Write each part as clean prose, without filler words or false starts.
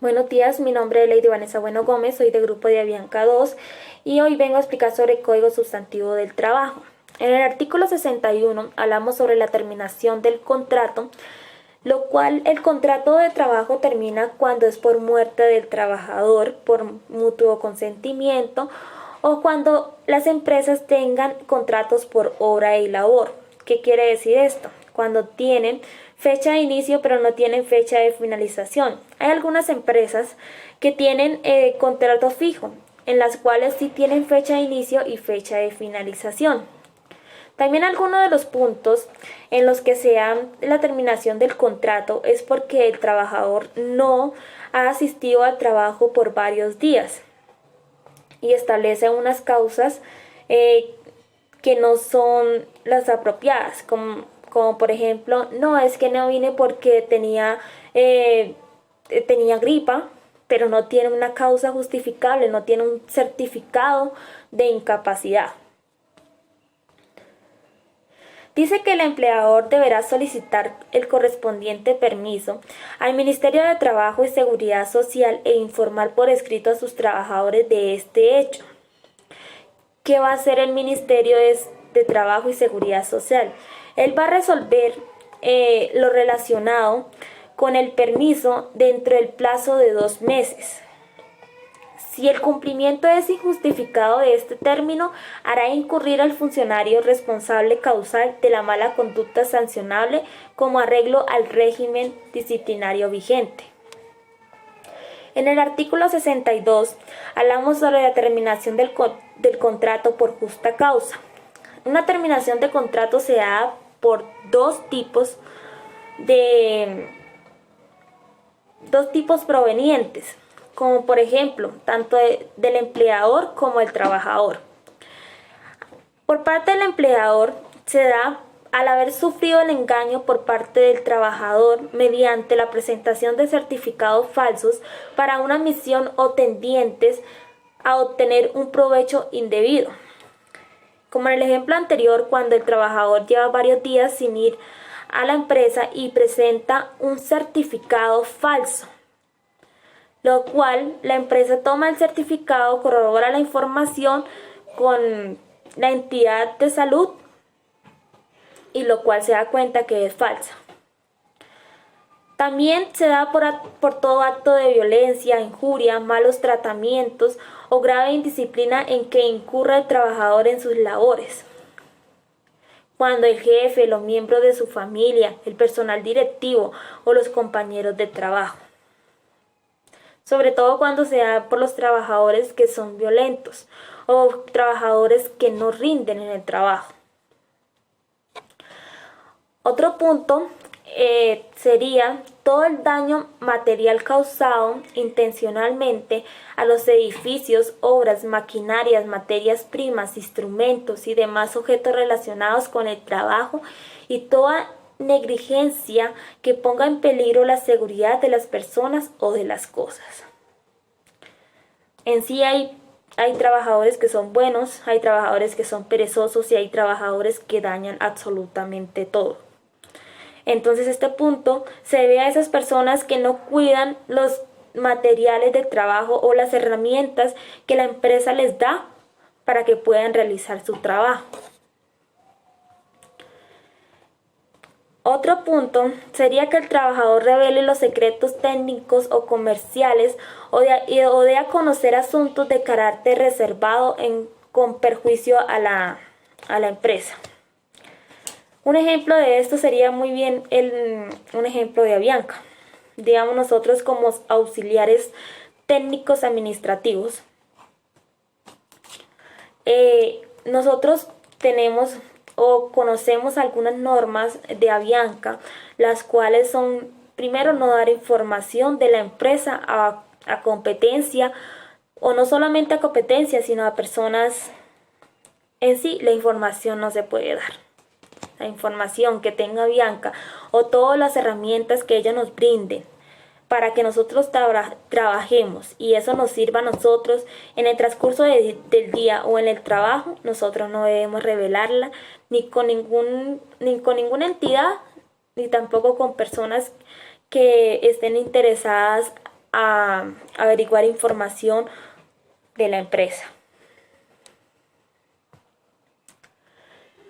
Buenos días, mi nombre es Lady Vanessa Bueno Gómez, soy del grupo de Avianca 2 y hoy vengo a explicar sobre el Código Sustantivo del Trabajo. En el artículo 61 hablamos sobre la terminación del contrato, lo cual el contrato de trabajo termina cuando es por muerte del trabajador, por mutuo consentimiento o cuando las empresas tengan contratos por obra y labor. ¿Qué quiere decir esto? Cuando tienen fecha de inicio pero no tienen fecha de finalización. Hay algunas empresas que tienen contrato fijo, en las cuales sí tienen fecha de inicio y fecha de finalización. También algunos de los puntos en los que se da la terminación del contrato es porque el trabajador no ha asistido al trabajo por varios días y establece unas causas que no son las apropiadas, como por ejemplo, no es que no vine porque tenía gripa, pero no tiene una causa justificable, no tiene un certificado de incapacidad. Dice que el empleador deberá solicitar el correspondiente permiso al Ministerio de Trabajo y Seguridad Social e informar por escrito a sus trabajadores de este hecho. ¿Qué va a hacer el Ministerio de Trabajo y Seguridad Social? Él va a resolver lo relacionado con el permiso dentro del plazo de 2 meses. Si el cumplimiento es injustificado de este término, hará incurrir al funcionario responsable causal de la mala conducta sancionable como arreglo al régimen disciplinario vigente. En el artículo 62 hablamos sobre la terminación del contrato por justa causa. Una terminación de contrato se da por dos tipos provenientes, como por ejemplo, tanto del empleador como del trabajador. Por parte del empleador se da al haber sufrido el engaño por parte del trabajador mediante la presentación de certificados falsos para una misión o tendientes a obtener un provecho indebido. Como en el ejemplo anterior, cuando el trabajador lleva varios días sin ir a la empresa y presenta un certificado falso, lo cual la empresa toma el certificado, corrobora la información con la entidad de salud y lo cual se da cuenta que es falsa. También se da por todo acto de violencia, injuria, malos tratamientos o grave indisciplina en que incurra el trabajador en sus labores. Cuando el jefe, los miembros de su familia, el personal directivo o los compañeros de trabajo. Sobre todo cuando se da por los trabajadores que son violentos o trabajadores que no rinden en el trabajo. Otro punto sería todo el daño material causado intencionalmente a los edificios, obras, maquinarias, materias primas, instrumentos y demás objetos relacionados con el trabajo y toda negligencia que ponga en peligro la seguridad de las personas o de las cosas. En sí hay trabajadores que son buenos, hay trabajadores que son perezosos y hay trabajadores que dañan absolutamente todo. Entonces este punto se debe a esas personas que no cuidan los materiales de trabajo o las herramientas que la empresa les da para que puedan realizar su trabajo. Otro punto sería que el trabajador revele los secretos técnicos o comerciales o dé a conocer asuntos de carácter reservado con perjuicio a la empresa. Un ejemplo de esto sería muy bien un ejemplo de Avianca. Digamos nosotros como auxiliares técnicos administrativos. Nosotros tenemos o conocemos algunas normas de Avianca, las cuales son, primero, no dar información de la empresa a competencia, o no solamente a competencia, sino a personas en sí. La información no se puede dar. La información que tenga Avianca o todas las herramientas que ella nos brinde para que nosotros trabajemos y eso nos sirva a nosotros en el transcurso del día o en el trabajo, nosotros no debemos revelarla ni con ninguna entidad, ni tampoco con personas que estén interesadas a averiguar información de la empresa.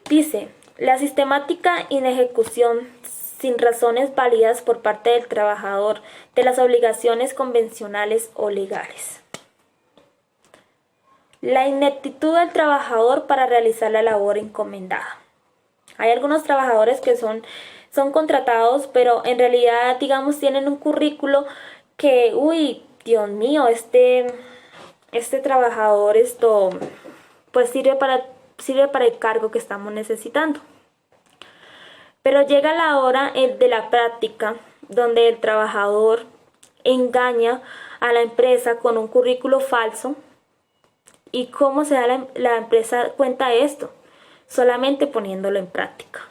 Dice, la sistemática inejecución sin razones válidas por parte del trabajador de las obligaciones convencionales o legales. La ineptitud del trabajador para realizar la labor encomendada. Hay algunos trabajadores que son contratados, pero en realidad, digamos, tienen un currículo que, uy, Dios mío, este trabajador pues sirve para el cargo que estamos necesitando. Pero llega la hora de la práctica, donde el trabajador engaña a la empresa con un currículo falso. ¿Y cómo se da la empresa cuenta de esto? Solamente poniéndolo en práctica.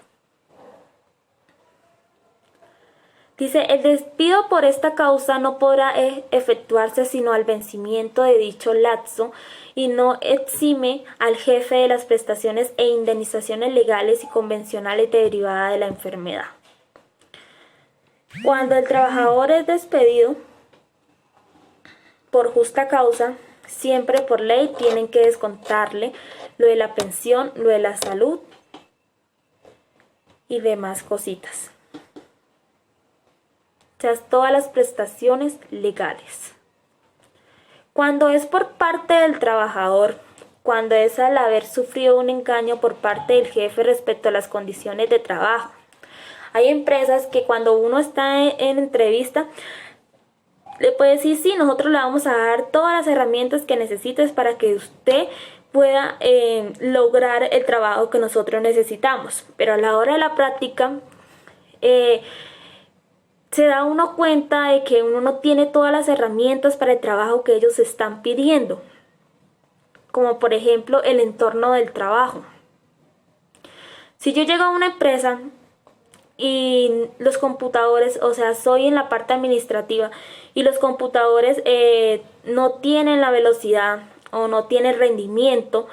Dice, el despido por esta causa no podrá efectuarse sino al vencimiento de dicho lapso y no exime al jefe de las prestaciones e indemnizaciones legales y convencionales derivadas de la enfermedad. Cuando el trabajador es despedido por justa causa, siempre por ley tienen que descontarle lo de la pensión, lo de la salud y demás cositas. O sea, todas las prestaciones legales. Cuando es por parte del trabajador, cuando es al haber sufrido un engaño por parte del jefe respecto a las condiciones de trabajo. Hay empresas que cuando uno está en entrevista, le puede decir, sí, nosotros le vamos a dar todas las herramientas que necesites para que usted pueda lograr el trabajo que nosotros necesitamos. Pero a la hora de la práctica, se da uno cuenta de que uno no tiene todas las herramientas para el trabajo que ellos están pidiendo. Como por ejemplo, el entorno del trabajo. Si yo llego a una empresa y los computadores, o sea, soy en la parte administrativa y los computadores no tienen la velocidad o no tienen rendimiento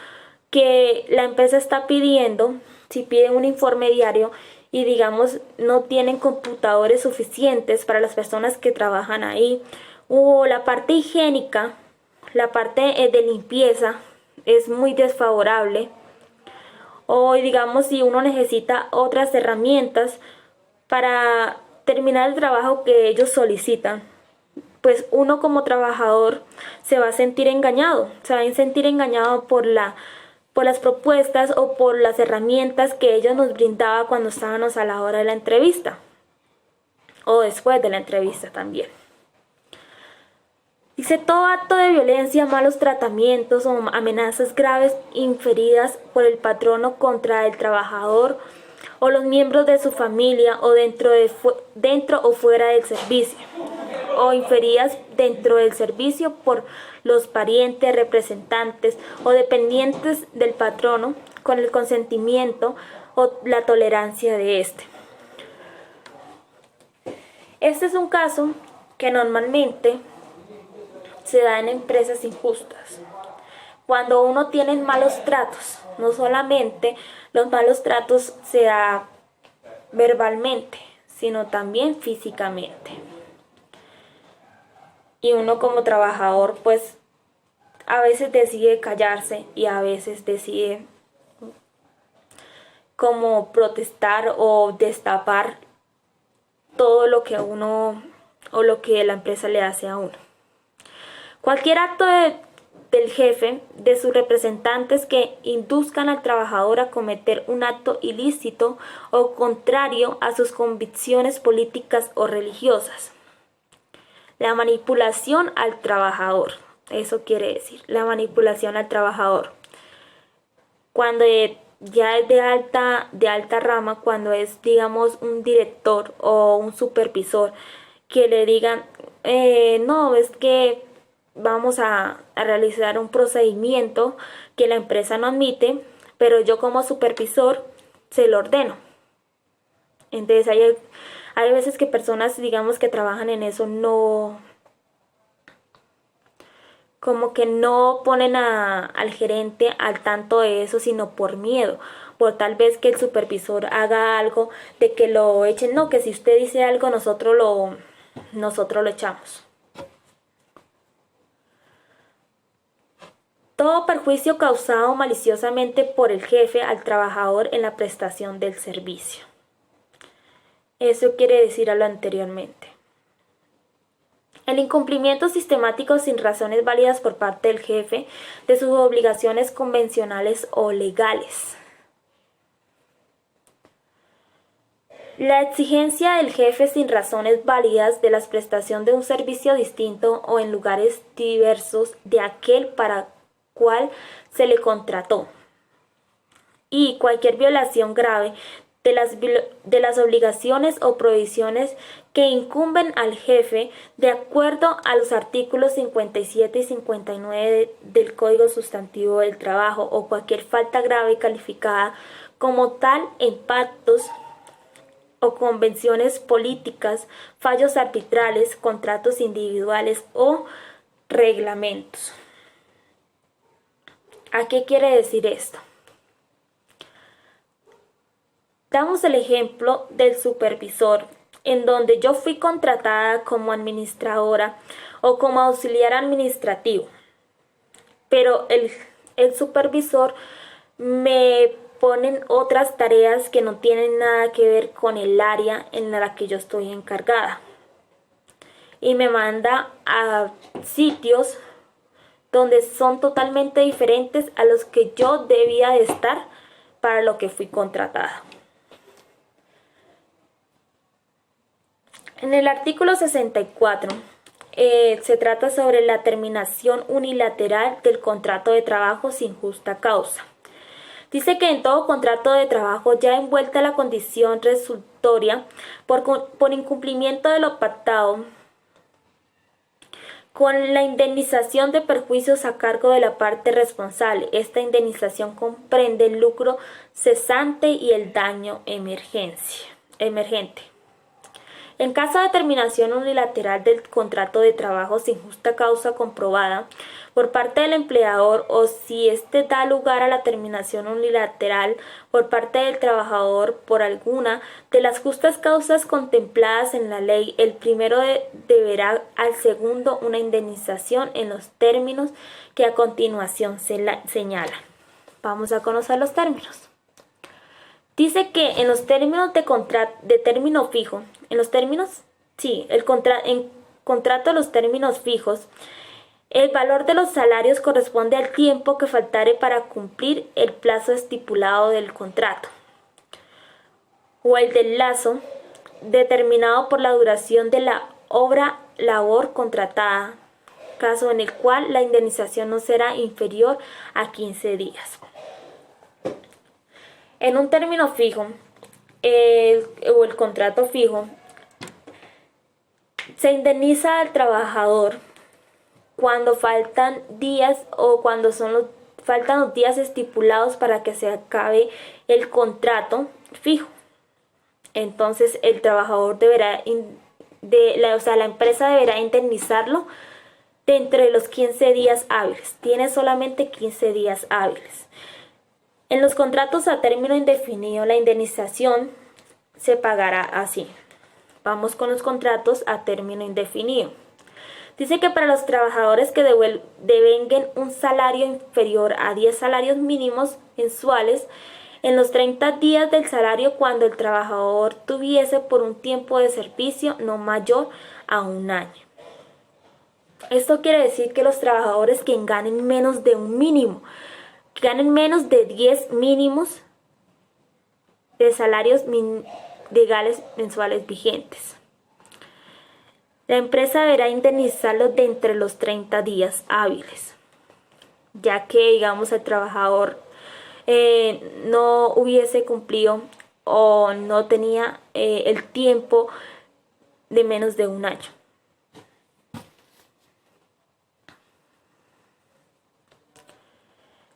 que la empresa está pidiendo, si piden un informe diario y digamos no tienen computadores suficientes para las personas que trabajan ahí, o la parte higiénica, la parte de limpieza es muy desfavorable, o digamos si uno necesita otras herramientas para terminar el trabajo que ellos solicitan, pues uno como trabajador se va a sentir engañado, por las propuestas o por las herramientas que ellos nos brindaban cuando estábamos a la hora de la entrevista o después de la entrevista también. Dice, todo acto de violencia, malos tratamientos o amenazas graves inferidas por el patrono contra el trabajador o los miembros de su familia o dentro o fuera del servicio, o inferidas dentro del servicio por los parientes, representantes o dependientes del patrono con el consentimiento o la tolerancia de éste. Este es un caso que normalmente se da en empresas injustas. Cuando uno tiene malos tratos, no solamente los malos tratos se da verbalmente, sino también físicamente. Y uno como trabajador, pues, a veces decide callarse y a veces decide como protestar o destapar todo lo que uno o lo que la empresa le hace a uno. Cualquier acto del jefe, de sus representantes que induzcan al trabajador a cometer un acto ilícito o contrario a sus convicciones políticas o religiosas. La manipulación al trabajador, eso quiere decir, la manipulación al trabajador. Cuando ya es de alta rama, cuando es, digamos, un director o un supervisor, que le digan, no, es que vamos a realizar un procedimiento que la empresa no admite, pero yo como supervisor se lo ordeno. Entonces hay veces que personas, digamos, que trabajan en eso, no, como que no ponen al gerente al tanto de eso, sino por miedo, por tal vez que el supervisor haga algo, de que lo echen, no, que si usted dice algo nosotros lo echamos. Todo perjuicio causado maliciosamente por el jefe al trabajador en la prestación del servicio. Eso quiere decir a lo anteriormente. El incumplimiento sistemático sin razones válidas por parte del jefe de sus obligaciones convencionales o legales. La exigencia del jefe sin razones válidas de la prestación de un servicio distinto o en lugares diversos de aquel para cual se le contrató. Y cualquier violación grave de las obligaciones o prohibiciones que incumben al jefe de acuerdo a los artículos 57 y 59 del Código Sustantivo del Trabajo o cualquier falta grave calificada como tal en pactos o convenciones políticas, fallos arbitrales, contratos individuales o reglamentos. ¿A qué quiere decir esto? Damos el ejemplo del supervisor, en donde yo fui contratada como administradora o como auxiliar administrativo, pero el supervisor me ponen otras tareas que no tienen nada que ver con el área en la que yo estoy encargada y me manda a sitios donde son totalmente diferentes a los que yo debía de estar para lo que fui contratada. En el artículo 64 se trata sobre la terminación unilateral del contrato de trabajo sin justa causa. Dice que en todo contrato de trabajo ya envuelta la condición resultoria por incumplimiento de lo pactado, con la indemnización de perjuicios a cargo de la parte responsable. Esta indemnización comprende el lucro cesante y el daño emergente. En caso de terminación unilateral del contrato de trabajo sin justa causa comprobada por parte del empleador o si éste da lugar a la terminación unilateral por parte del trabajador por alguna de las justas causas contempladas en la ley, el primero deberá al segundo una indemnización en los términos que a continuación señala. Vamos a conocer los términos. Dice que en los términos de término fijo, en contrato de los términos fijos, el valor de los salarios corresponde al tiempo que faltare para cumplir el plazo estipulado del contrato, o el del lazo determinado por la duración de la labor contratada, caso en el cual la indemnización no será inferior a 15 días. En un término fijo o el contrato fijo, se indemniza al trabajador cuando faltan días o cuando faltan los días estipulados para que se acabe el contrato fijo. Entonces el trabajador la empresa deberá indemnizarlo de entre los 15 días hábiles. Tiene solamente 15 días hábiles. En los contratos a término indefinido, la indemnización se pagará así. Vamos con los contratos a término indefinido. Dice que para los trabajadores que devenguen un salario inferior a 10 salarios mínimos mensuales, en los 30 días del salario cuando el trabajador tuviese por un tiempo de servicio no mayor a un año. Esto quiere decir que los trabajadores que ganen menos de un mínimo, que ganen menos de 10 mínimos de salarios legales mensuales vigentes, la empresa deberá indemnizarlos de entre los 30 días hábiles, ya que, digamos, el trabajador no hubiese cumplido o no tenía el tiempo de menos de un año.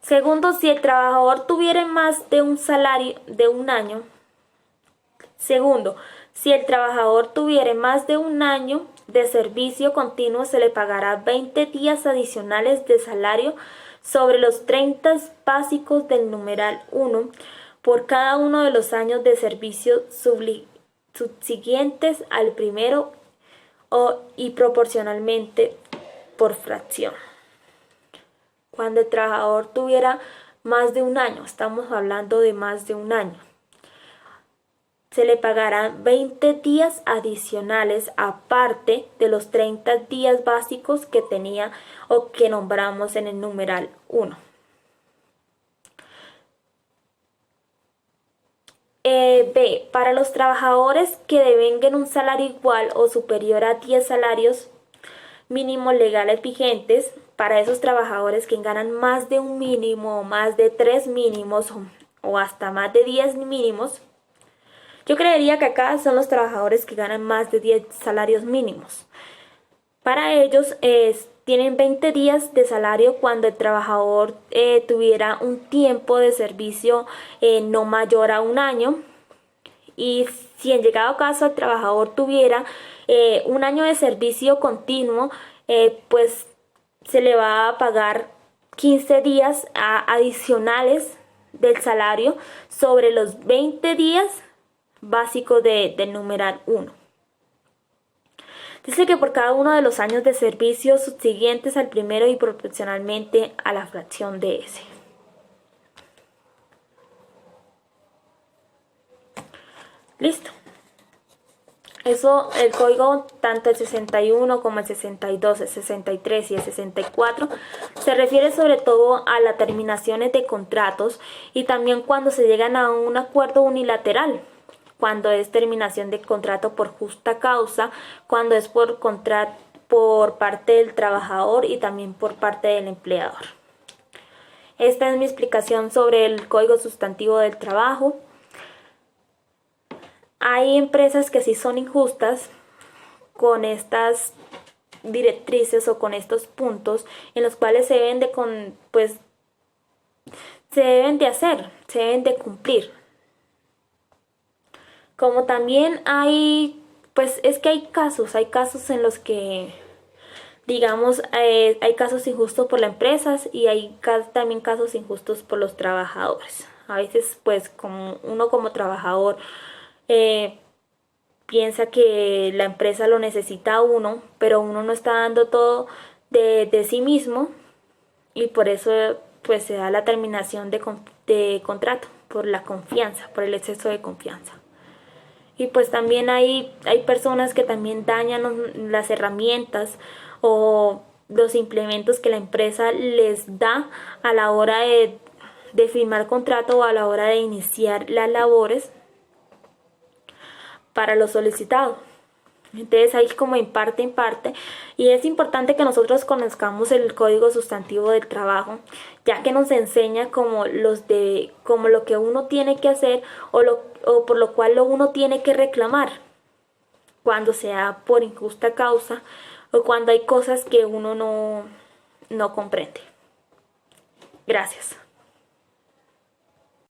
Segundo, si el trabajador tuviera más de un salario de un año. Segundo, si el trabajador tuviera más de un año de servicio continuo, se le pagará 20 días adicionales de salario sobre los 30 básicos del numeral 1 por cada uno de los años de servicio subsiguientes al primero y proporcionalmente por fracción. cuando el trabajador tuviera más de un año, estamos hablando de más de un año, se le pagarán 20 días adicionales aparte de los 30 días básicos que tenía o que nombramos en el numeral 1. B. Para los trabajadores que devenguen un salario igual o superior a 10 salarios mínimos legales vigentes, para esos trabajadores que ganan más de un mínimo o más de 3 mínimos o hasta más de 10 mínimos, yo creería que acá son los trabajadores que ganan más de 10 salarios mínimos. Para ellos tienen 20 días de salario cuando el trabajador tuviera un tiempo de servicio no mayor a un año. Y si en llegado caso el trabajador tuviera un año de servicio continuo, pues se le va a pagar 15 días adicionales del salario sobre los 20 días básicos del numeral 1. Dice que por cada uno de los años de servicio subsiguientes al primero y proporcionalmente a la fracción de ese. Listo. Eso, el código, tanto el 61 como el 62, el 63 y el 64, se refiere sobre todo a las terminaciones de contratos y también cuando se llegan a un acuerdo unilateral, cuando es terminación de contrato por justa causa, cuando es por parte del trabajador y también por parte del empleador. Esta es mi explicación sobre el Código Sustantivo del Trabajo. Hay empresas que sí son injustas con estas directrices o con estos puntos en los cuales se deben se deben de cumplir. Como también hay casos en los que, digamos, hay casos injustos por las empresas y hay también casos injustos por los trabajadores. A veces, pues, como uno como trabajador piensa que la empresa lo necesita a uno, pero uno no está dando todo de sí mismo y por eso pues se da la terminación de contrato, por la confianza, por el exceso de confianza. Y pues también hay personas que también dañan las herramientas o los implementos que la empresa les da a la hora de firmar contrato o a la hora de iniciar las labores para lo solicitado. Entonces hay como en parte y es importante que nosotros conozcamos el Código Sustantivo del Trabajo, ya que nos enseña como lo que uno tiene que hacer o por lo cual uno tiene que reclamar cuando sea por injusta causa o cuando hay cosas que uno no comprende. Gracias.